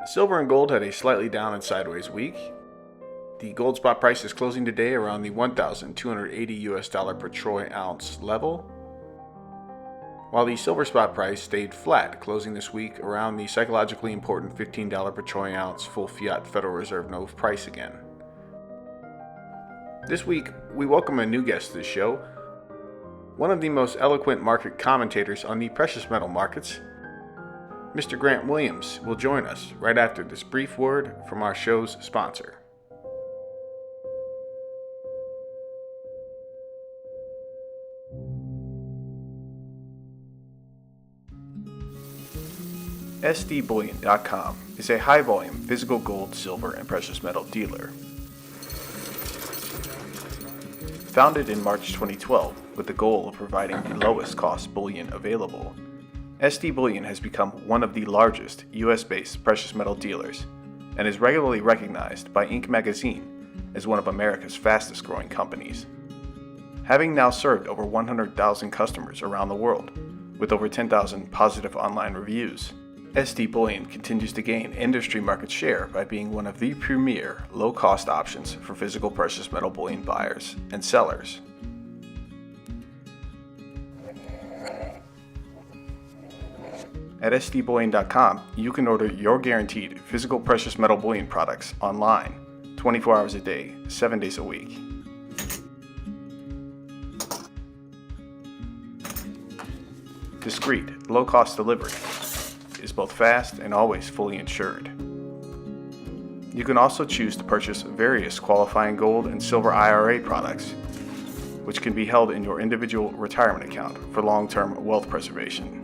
Silver and gold had a slightly down and sideways week. The gold spot price is closing today around the 1,280 US dollar per troy ounce level, while the silver spot price stayed flat, closing this week around the psychologically important $15 per troy ounce full fiat Federal Reserve note price again. This week, we welcome a new guest to the show, one of the most eloquent market commentators on the precious metal markets. Mr. Grant Williams will join us right after this brief word from our show's sponsor. SDBullion.com is a high-volume physical gold, silver, and precious metal dealer. Founded in March 2012 with the goal of providing the lowest cost bullion available, SD Bullion has become one of the largest US-based precious metal dealers and is regularly recognized by Inc. magazine as one of America's fastest growing companies. Having now served over 100,000 customers around the world with over 10,000 positive online reviews, SD Bullion continues to gain industry market share by being one of the premier low-cost options for physical precious metal bullion buyers and sellers. At SDBullion.com, you can order your guaranteed physical precious metal bullion products online, 24 hours a day, 7 days a week. Discreet, low-cost delivery is both fast and always fully insured. You can also choose to purchase various qualifying gold and silver IRA products, which can be held in your individual retirement account for long-term wealth preservation.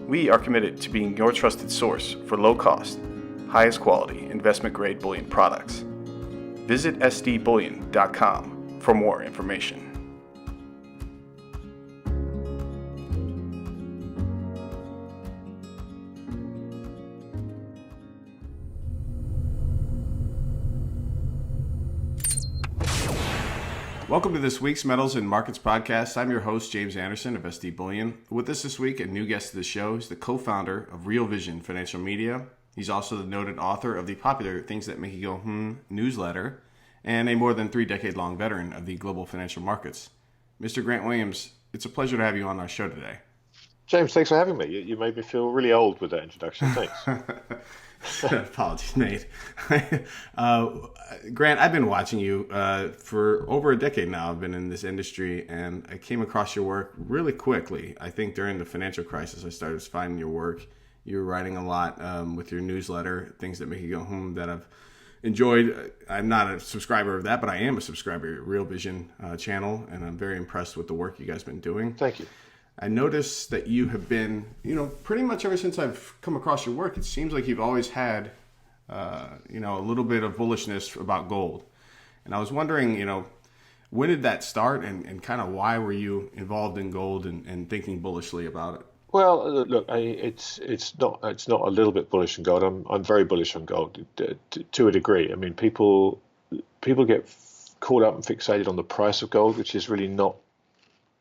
We are committed to being your trusted source for low-cost, highest quality investment-grade bullion products. Visit SDBullion.com for more information. Welcome to this week's Metals and Markets podcast. I'm your host, James Anderson of SD Bullion. With us this week, a new guest to the show is the co-founder of Real Vision Financial Media. He's also the noted author of the popular Things That Make You Go newsletter and a more than 3-decade-long veteran of the global financial markets. Mr. Grant Williams, it's a pleasure to have you on our show today. James, thanks for having me. You made me feel really old with that introduction. Thanks. Apologies made. Grant, I've been watching you for over a decade now. I've been in this industry, and I came across your work really quickly. I think during the financial crisis, I started finding your work. You were writing a lot with your newsletter, Things That Make You Go that I've enjoyed. I'm not a subscriber of that, but I am a subscriber to Real Vision channel, and I'm very impressed with the work you guys have been doing. Thank you. I noticed that you have been, pretty much ever since I've come across your work, it seems like you've always had, a little bit of bullishness about gold. And I was wondering, when did that start and kind of why were you involved in gold and thinking bullishly about it? Well, look, it's not a little bit bullish on gold. I'm very bullish on gold to a degree. I mean, people get caught up and fixated on the price of gold, which is really not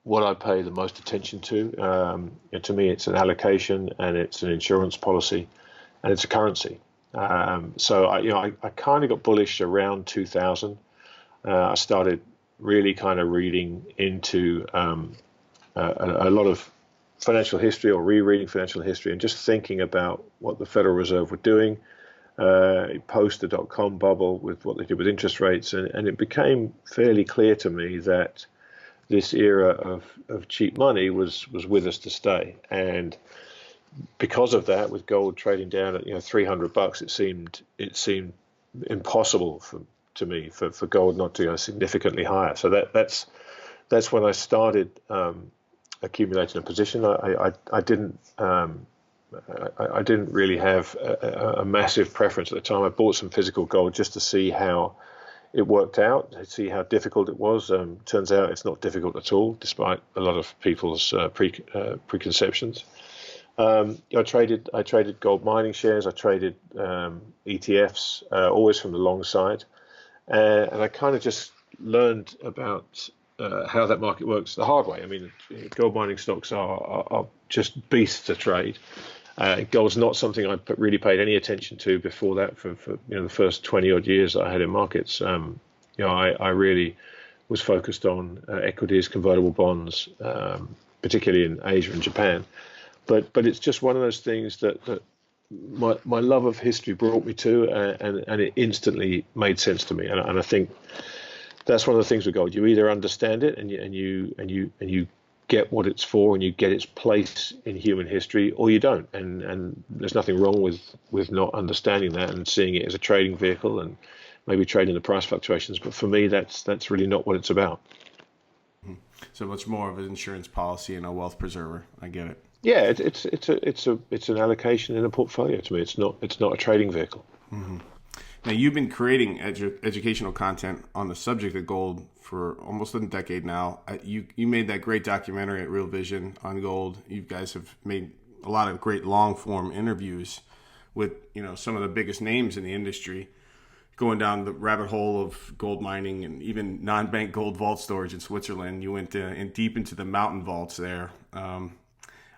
what I pay the most attention to. To me, it's an allocation and it's an insurance policy and it's a currency. So I kind of got bullish around 2000. I started really kind of reading into a lot of financial history or rereading financial history and just thinking about what the Federal Reserve were doing post the dot-com bubble with what they did with interest rates. And it became fairly clear to me that this era of cheap money was with us to stay. And because of that, with gold trading down at $300, it seemed impossible to me for gold not to go significantly higher. So that's when I started accumulating a position. I didn't really have a massive preference at the time. I bought some physical gold just to see how it worked out, to see how difficult it was. Turns out it's not difficult at all, despite a lot of people's preconceptions. I traded gold mining shares. I traded ETFs, always from the long side, and I kind of just learned about how that market works the hard way. I mean, gold mining stocks are just beasts to trade. Gold's not something I really paid any attention to before that for the first 20 odd years that I had in markets. I really was focused on equities, convertible bonds, particularly in Asia and Japan. But it's just one of those things that my love of history brought me to, and it instantly made sense to me. And I think that's one of the things with gold. You either understand it and you get what it's for and you get its place in human history, or you don't. And there's nothing wrong with not understanding that and seeing it as a trading vehicle and maybe trading the price fluctuations. But for me, that's really not what it's about. So much more of an insurance policy and a wealth preserver. I get it. Yeah, it's an allocation in a portfolio to me. It's not a trading vehicle. Mm-hmm. Now, you've been creating educational content on the subject of gold for almost a decade now. You made that great documentary at Real Vision on gold. You guys have made a lot of great long form interviews with some of the biggest names in the industry, going down the rabbit hole of gold mining and even non-bank gold vault storage in Switzerland. You went deep into the mountain vaults there.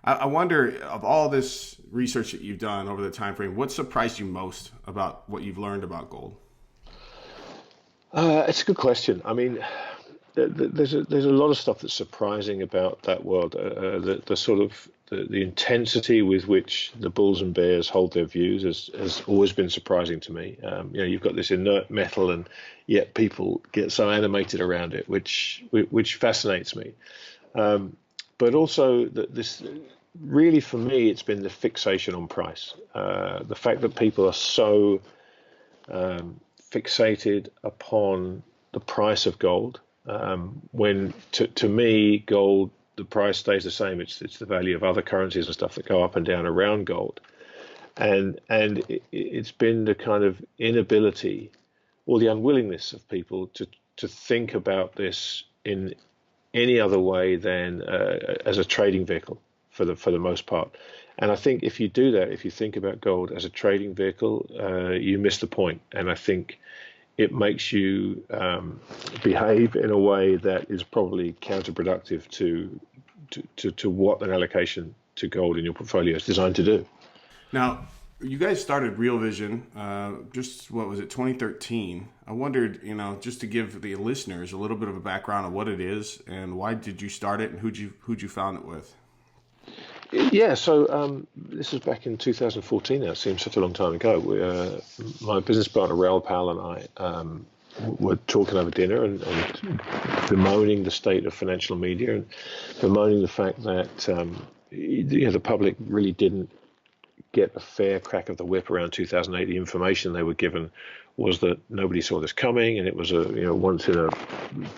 I wonder, of all this research that you've done over the time frame, what surprised you most about what you've learned about gold? It's a good question. I mean, there's a lot of stuff that's surprising about that world. The sort of the intensity with which the bulls and bears hold their views has always been surprising to me. You've got this inert metal, and yet people get so animated around it, which fascinates me. But also this really, for me, it's been the fixation on price. The fact that people are so fixated upon the price of gold, when to me, gold, the price stays the same. It's the value of other currencies and stuff that go up and down around gold. And it's been the kind of inability or the unwillingness of people to think about this in any other way than as a trading vehicle for the most part. And I think if you do that, if you think about gold as a trading vehicle, you miss the point. And I think it makes you behave in a way that is probably counterproductive to what an allocation to gold in your portfolio is designed to do. Now, you guys started Real Vision, just, 2013. I wondered, just to give the listeners a little bit of a background of what it is and why did you start it and who'd you found it with? Yeah, so this was back in 2014 now. It seems such a long time ago. My business partner, Raoul Powell, and I were talking over dinner and bemoaning the state of financial media and bemoaning the fact that the public really didn't get a fair crack of the whip around 2008. The information they were given was that nobody saw this coming, and it was a once in a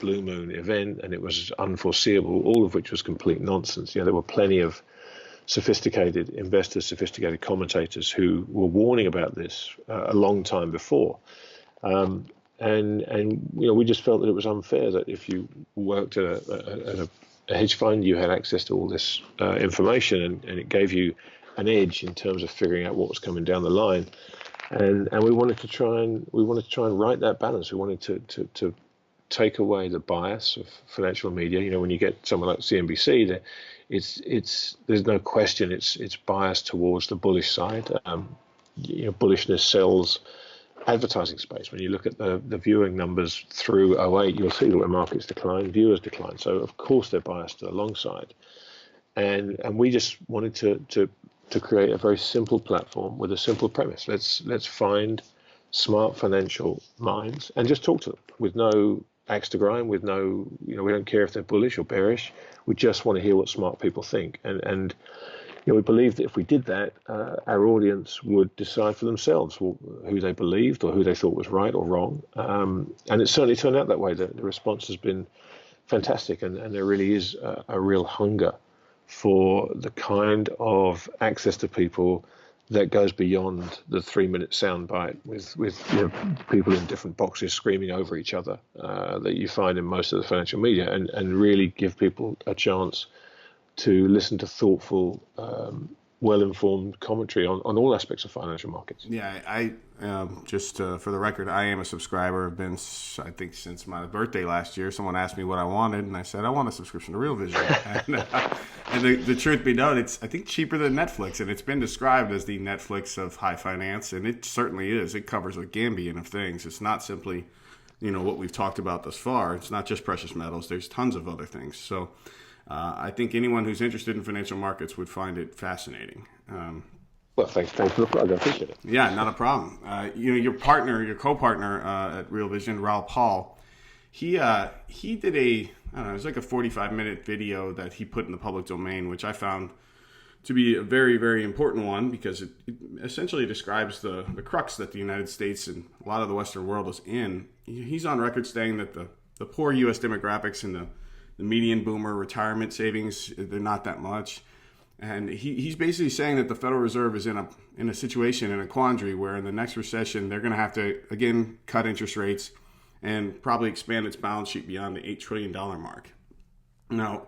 blue moon event, and it was unforeseeable. All of which was complete nonsense. There were plenty of sophisticated investors, sophisticated commentators who were warning about this a long time before. And we just felt that it was unfair that if you worked at a hedge fund, you had access to all this information, and it gave you an edge in terms of figuring out what was coming down the line. And we wanted to try and right that balance. We wanted to take away the bias of financial media. When you get someone like CNBC, there's no question it's biased towards the bullish side. Bullishness sells advertising space. When you look at the viewing numbers through '08, you'll see that when markets decline, viewers decline. So of course they're biased to the long side. And we just wanted to create a very simple platform with a simple premise. Let's find smart financial minds and just talk to them with no axe to grind, with no, we don't care if they're bullish or bearish. We just want to hear what smart people think. And we believe that if we did that, our audience would decide for themselves who they believed or who they thought was right or wrong. And it certainly turned out that way. The response has been fantastic, and there really is a real hunger for the kind of access to people that goes beyond the 3-minute soundbite with people in different boxes screaming over each other that you find in most of the financial media, and really give people a chance to listen to thoughtful, well-informed commentary on all aspects of financial markets. Yeah, I just for the record, I am a subscriber. I've been, I think, since my birthday last year. Someone asked me what I wanted, and I said I want a subscription to Real Vision. And the truth be known, it's, I think, cheaper than Netflix, and it's been described as the Netflix of high finance, and it certainly is. It covers a gambian of things. It's not simply, what we've talked about thus far. It's not just precious metals. There's tons of other things. So I think anyone who's interested in financial markets would find it fascinating. Well, thanks for the plug. I appreciate it. Yeah, not a problem. Your co-partner at Real Vision, Raoul Paul, he did it was like a 45-minute video that he put in the public domain, which I found to be a very, very important one because it essentially describes the crux that the United States and a lot of the Western world is in. He's on record saying that the poor U.S. demographics and the median boomer retirement savings, they're not that much. And he's basically saying that the Federal Reserve is in a situation, in a quandary, where in the next recession, they're going to have to, again, cut interest rates and probably expand its balance sheet beyond the $8 trillion mark. Now,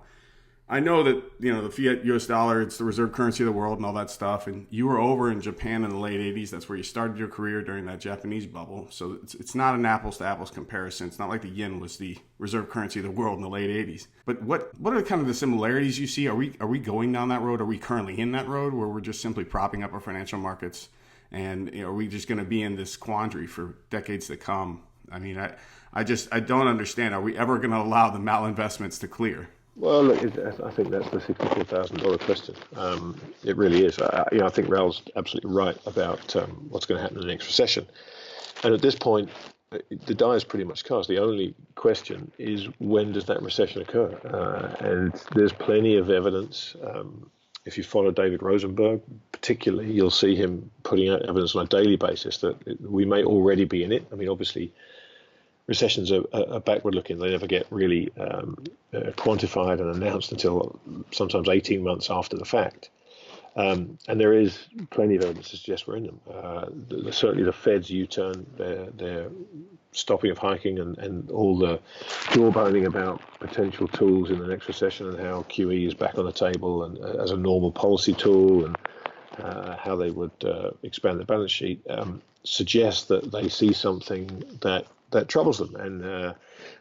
I know that, the fiat US dollar, it's the reserve currency of the world and all that stuff. And you were over in Japan in the late 80s. That's where you started your career during that Japanese bubble. So it's not an apples to apples comparison. It's not like the yen was the reserve currency of the world in the late 80s. But what are kind of the similarities you see? Are we going down that road? Are we currently in that road where we're just simply propping up our financial markets? And are we just going to be in this quandary for decades to come? I mean, I don't understand. Are we ever going to allow the malinvestments to clear? Well, look, I think that's the $64,000 question. It really is. I think Raoul's absolutely right about what's going to happen in the next recession. And at this point, the die is pretty much cast. The only question is, when does that recession occur? And there's plenty of evidence. If you follow David Rosenberg, particularly, you'll see him putting out evidence on a daily basis that we may already be in it. I mean, obviously, recessions are backward-looking. They never get really quantified and announced until sometimes 18 months after the fact. And there is plenty of evidence to suggest we're in them. Certainly the Fed's U-turn, their stopping of hiking and all the jawboning about potential tools in the next recession and how QE is back on the table and as a normal policy tool and how they would expand the balance sheet suggests that they see something that troubles them. And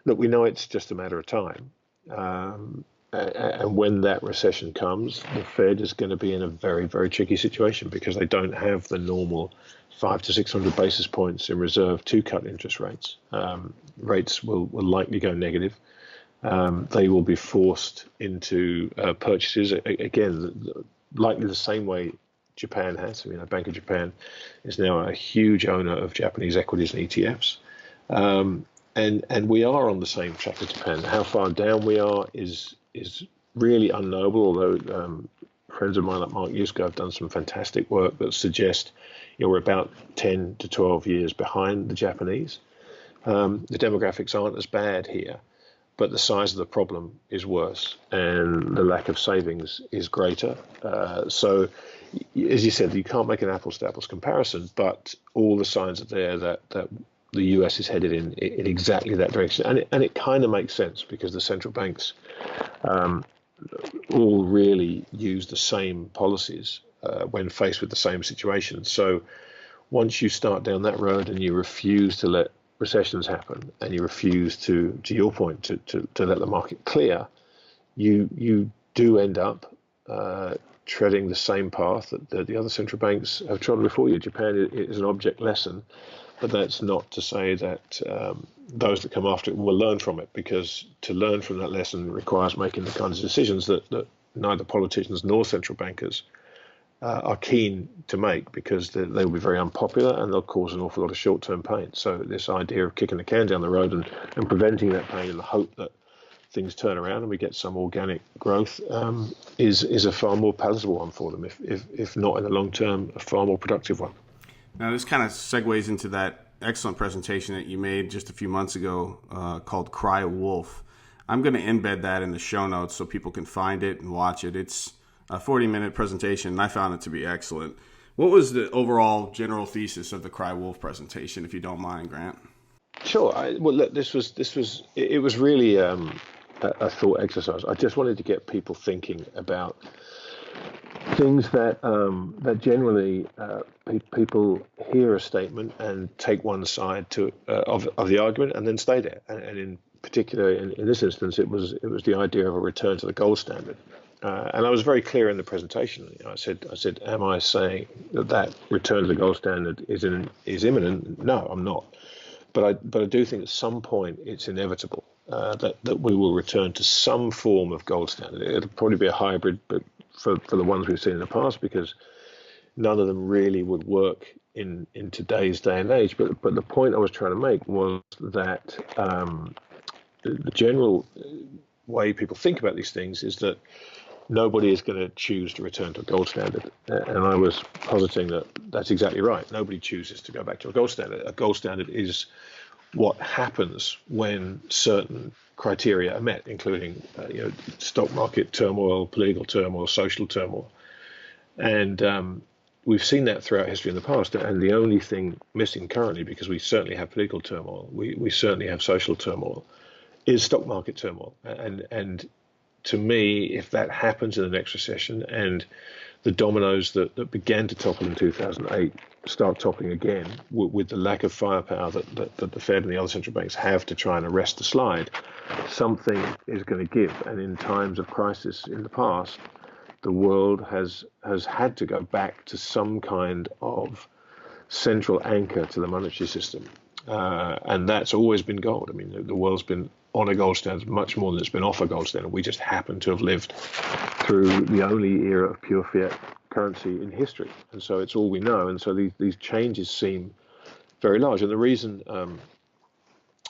look, we know it's just a matter of time. And when that recession comes, the Fed is going to be in a very, very tricky situation because they don't have the normal 500 to 600 basis points in reserve to cut interest rates. Rates will likely go negative. They will be forced into purchases, again, likely the same way Japan has. I mean, Bank of Japan is now a huge owner of Japanese equities and ETFs. And we are on the same track as Japan. How far down we are is really unknowable, although friends of mine like Mark Yusko have done some fantastic work that suggest we're about 10 to 12 years behind the Japanese. The demographics aren't as bad here, but the size of the problem is worse and the lack of savings is greater. So, as you said, you can't make an apples-to-apples comparison, but all the signs are there that the US is headed in exactly that direction. And it kind of makes sense because the central banks all really use the same policies when faced with the same situation. So once you start down that road and you refuse to let recessions happen and you refuse to your point, to let the market clear, you do end up treading the same path that the other central banks have trodden before you. Japan is an object lesson, but that's not to say that those that come after it will learn from it, because to learn from that lesson requires making the kinds of decisions that neither politicians nor central bankers are keen to make, because they will be very unpopular and they'll cause an awful lot of short-term pain. So this idea of kicking the can down the road and preventing that pain in the hope that things turn around and we get some organic growth is a far more palatable one for them, if not in the long term, a far more productive one. Now, this kind of segues into that excellent presentation that you made just a few months ago called Cry Wolf. I'm going to embed that in the show notes so people can find it and watch it. It's a 40-minute presentation, and I found it to be excellent. What was the overall general thesis of the Cry Wolf presentation, if you don't mind, Grant? Sure. Well, look, it was really a thought exercise. I just wanted to get people thinking about things that generally people hear a statement and take one side of the argument and then stay there. And in particular, in this instance, it was the idea of a return to the gold standard. And I was very clear in the presentation. I said, am I saying that return to the gold standard is imminent? No, I'm not. But I do think at some point it's inevitable that we will return to some form of gold standard. It'll probably be a hybrid, but for the ones we've seen in the past, because none of them really would work in today's day and age. But the point I was trying to make was that the general way people think about these things is that nobody is going to choose to return to a gold standard. And I was positing that that's exactly right. Nobody chooses to go back to a gold standard. A gold standard is what happens when certain criteria are met, including stock market turmoil, political turmoil, social turmoil. And we've seen that throughout history in the past. And the only thing missing currently, because we certainly have political turmoil, we certainly have social turmoil, is stock market turmoil. And to me, if that happens in the next recession and the dominoes that began to topple in 2008 start toppling again with the lack of firepower that the Fed and the other central banks have to try and arrest the slide, something is going to give. And in times of crisis in the past, the world has had to go back to some kind of central anchor to the monetary system. And that's always been gold. I mean, the world's been on a gold standard much more than it's been off a gold standard. We just happen to have lived through the only era of pure fiat currency in history. And so it's all we know. And so these changes seem very large. And the reason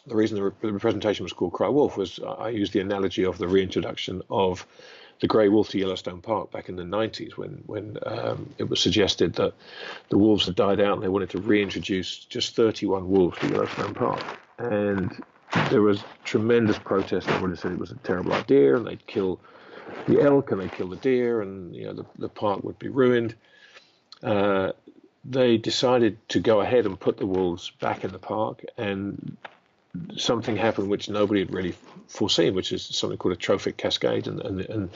the presentation was called Cry Wolf was I used the analogy of the reintroduction of the grey wolf to Yellowstone Park back in the 90s when it was suggested that the wolves had died out and they wanted to reintroduce just 31 wolves to Yellowstone Park. And there was tremendous protest. Everybody said it was a terrible idea and they'd kill the elk and they'd kill the deer and the park would be ruined. They decided to go ahead and put the wolves back in the park, and something happened which nobody had really foreseen, which is something called a trophic cascade, and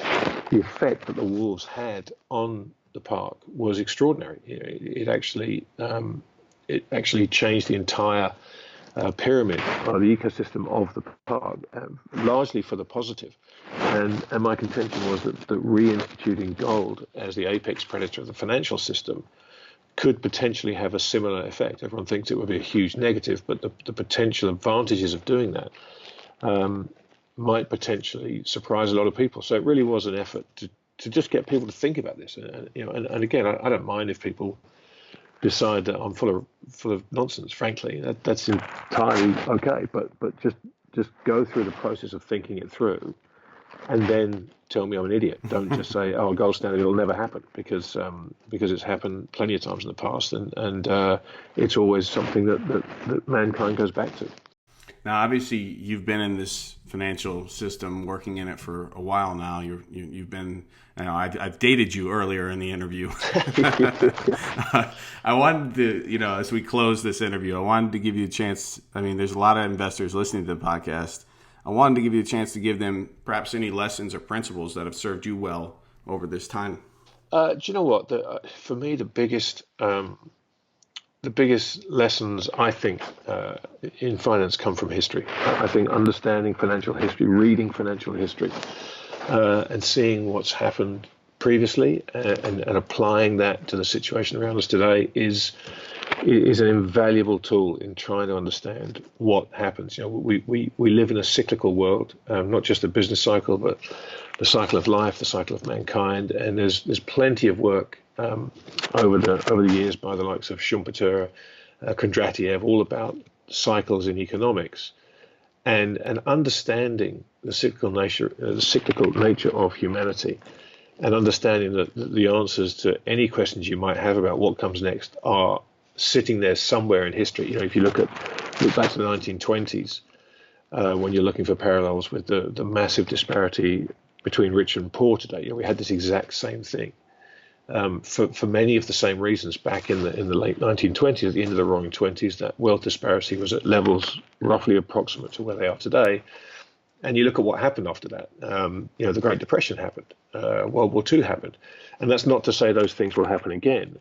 the effect that the wolves had on the park was extraordinary. It actually changed the entire pyramid or the ecosystem of the park, largely for the positive. And my contention was that reinstituting gold as the apex predator of the financial system could potentially have a similar effect. Everyone thinks it would be a huge negative, but the potential advantages of doing that might potentially surprise a lot of people. So it really was an effort to just get people to think about this. And again, I don't mind if people decide that I'm full of nonsense. Frankly, that's entirely okay. But just go through the process of thinking it through, and then tell me I'm an idiot. Don't just say, "Oh, a gold standard, it'll never happen," because it's happened plenty of times in the past, and it's always something that mankind goes back to. Now, obviously, you've been in this financial system, working in it for a while now. You've been, I've dated you earlier in the interview. I wanted to, as we close this interview, I wanted to give you a chance. I mean, there's a lot of investors listening to the podcast. I wanted to give you a chance to give them perhaps any lessons or principles that have served you well over this time. Do you know what? For me, the biggest lessons, I think, in finance come from history. I think understanding financial history, reading financial history, and seeing what's happened previously and applying that to the situation around us today is an invaluable tool in trying to understand what happens. We live in a cyclical world, not just the business cycle, but the cycle of life, the cycle of mankind, and there's plenty of work over the years by the likes of Schumpeter, Kondratiev, all about cycles in economics, and understanding the cyclical nature of humanity, and understanding that the answers to any questions you might have about what comes next are sitting there somewhere in history. If you look back to the 1920s, when you're looking for parallels with the massive disparity between rich and poor today, we had this exact same thing. For many of the same reasons back in the late 1920s, at the end of the Roaring '20s, that wealth disparity was at levels roughly approximate to where they are today. And you look at what happened after that. The Great Depression happened, World War II happened, and that's not to say those things will happen again.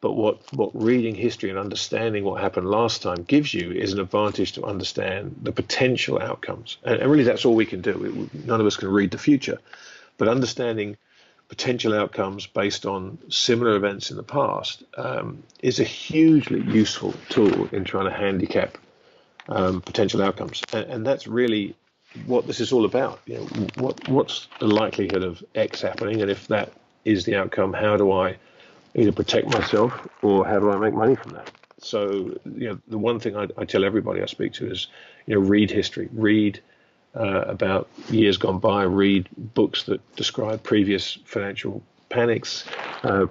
But what reading history and understanding what happened last time gives you is an advantage to understand the potential outcomes. And really, that's all we can do. None of us can read the future, but understanding potential outcomes based on similar events in the past is a hugely useful tool in trying to handicap potential outcomes. And that's really what this is all about. What's the likelihood of X happening, and if that is the outcome, how do I either protect myself or how do I make money from that? So, the one thing I tell everybody I speak to is, read history, read about years gone by, read books that describe previous financial panics,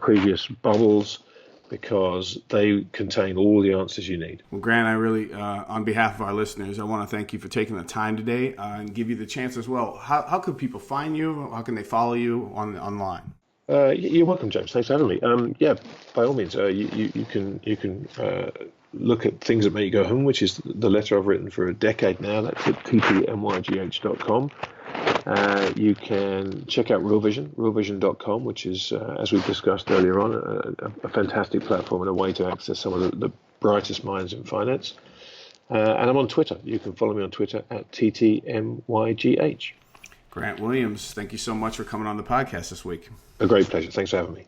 previous bubbles, because they contain all the answers you need. Well, Grant, I really, on behalf of our listeners, I want to thank you for taking the time today and give you the chance as well. How could people find you? How can they follow you online? You're welcome, James. Thanks for having me. By all means, you can look at Things That Make You Go Home, which is the letter I've written for a decade now. That's at ttmygh.com. You can check out realvision.com, which is, as we discussed earlier on, a fantastic platform and a way to access some of the brightest minds in finance. And I'm on Twitter. You can follow me on Twitter at ttmygh. Grant Williams, thank you so much for coming on the podcast this week. A great pleasure. Thanks for having me.